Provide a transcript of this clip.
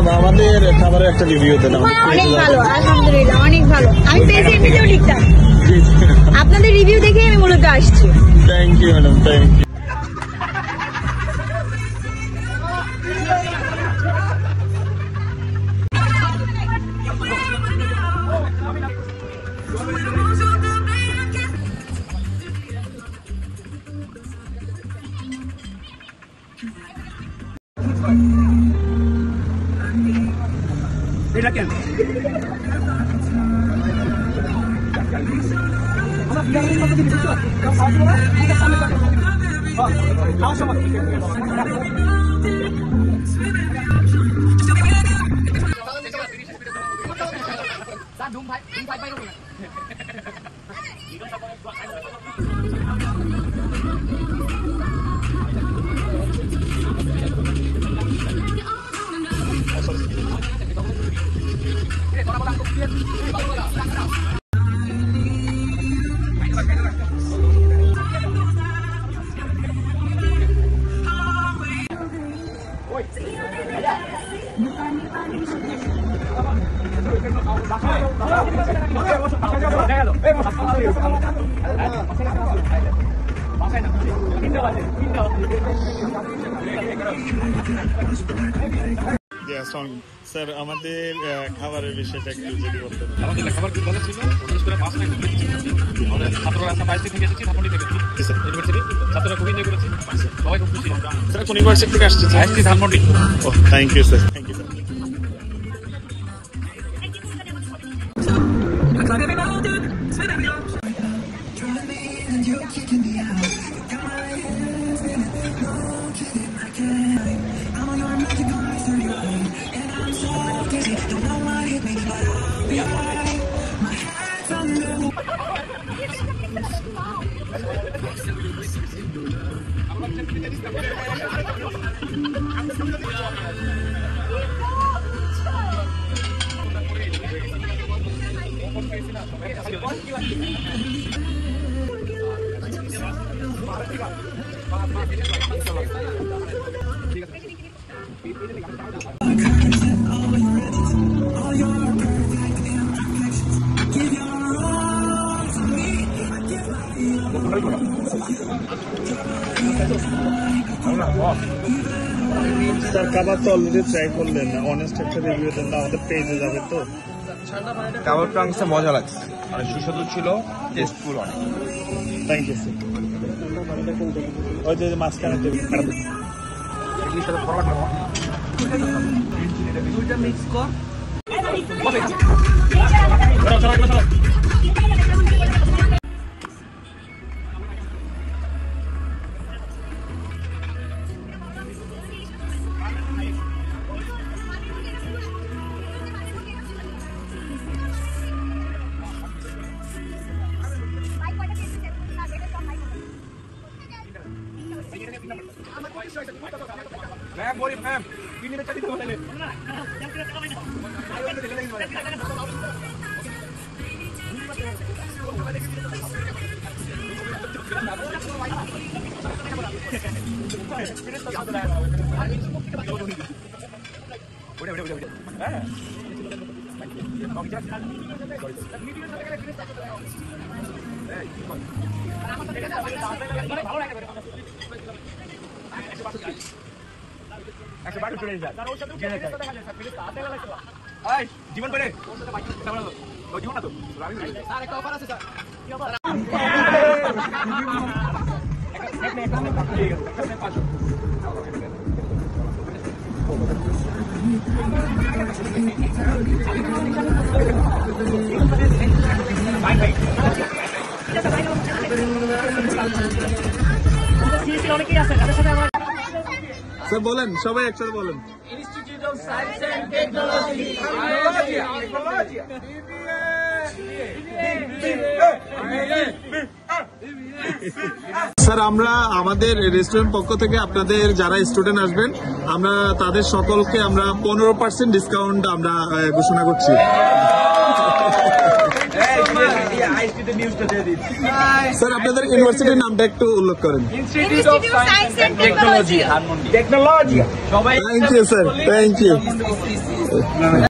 Ma'am আমাদের খাবারের একটা রিভিউ দেন। অনেক ভালো, আলহামদুলিল্লাহ অনেক ভালো। আমি পেজে এমনিতেও লিখতাম, আপনাদের রিভিউ দেখে আমি মূলত আসছি। Thank you madam, thank you. এটা কেন স্যার আমাদের খাবারের বিষয়টা একটু যদি বলতেন। আমাদের খাবার খুব ভালো ছিল, বিশেষ করে মাছটা খুব বেশি ছিল। আমাদের ছাত্ররা আসা 22 থেকে এসেছি, ধানমন্ডি থেকে ইউনিভার্সিটি। ছাত্ররা খুব এনজয় করেছে, সবাই খুব খুশি। স্যার কোন ইউনিভার্সিটি থেকে আসছে? আসছি Dhanmondi. Oh thank you sir, thank you sir. Sir কাবাব তো অলরেডি ট্রাই করলেন, অনেস্ট একটা রিভিউ দেন, আমাদের পেজে যাবে তো। কাবাবটা অনেকটা মজা লাগছে, অনেক সুস্বাদু ছিল, টেস্টফুল অনেক। Thank you sir. ওই যে মাঝখানে মিক্স কর। ম্যাম গরিব ম্যাম, কিনে চাটি দিতে বলে। জীবন করে জীবন না তো একটা অফার আছে স্যার। স্যার বলেন, সবাই একসাথে বলেন। Institute of science and technology. Sir আমরা আমাদের রেস্টুরেন্ট পক্ষ থেকে আপনাদের যারা স্টুডেন্ট আসবেন, আমরা তাদের সকলকে আমরা 15% ডিসকাউন্ট আমরা ঘোষণা করছি। আইসিটি নিউজটা দিয়ে দিচ্ছি। স্যার আপনাদের ইউনিভার্সিটির নামটা একটু উল্লেখ করেন। Institute of Institute of science Science and and Technology. Technology. সবাই thank you sir, thank you.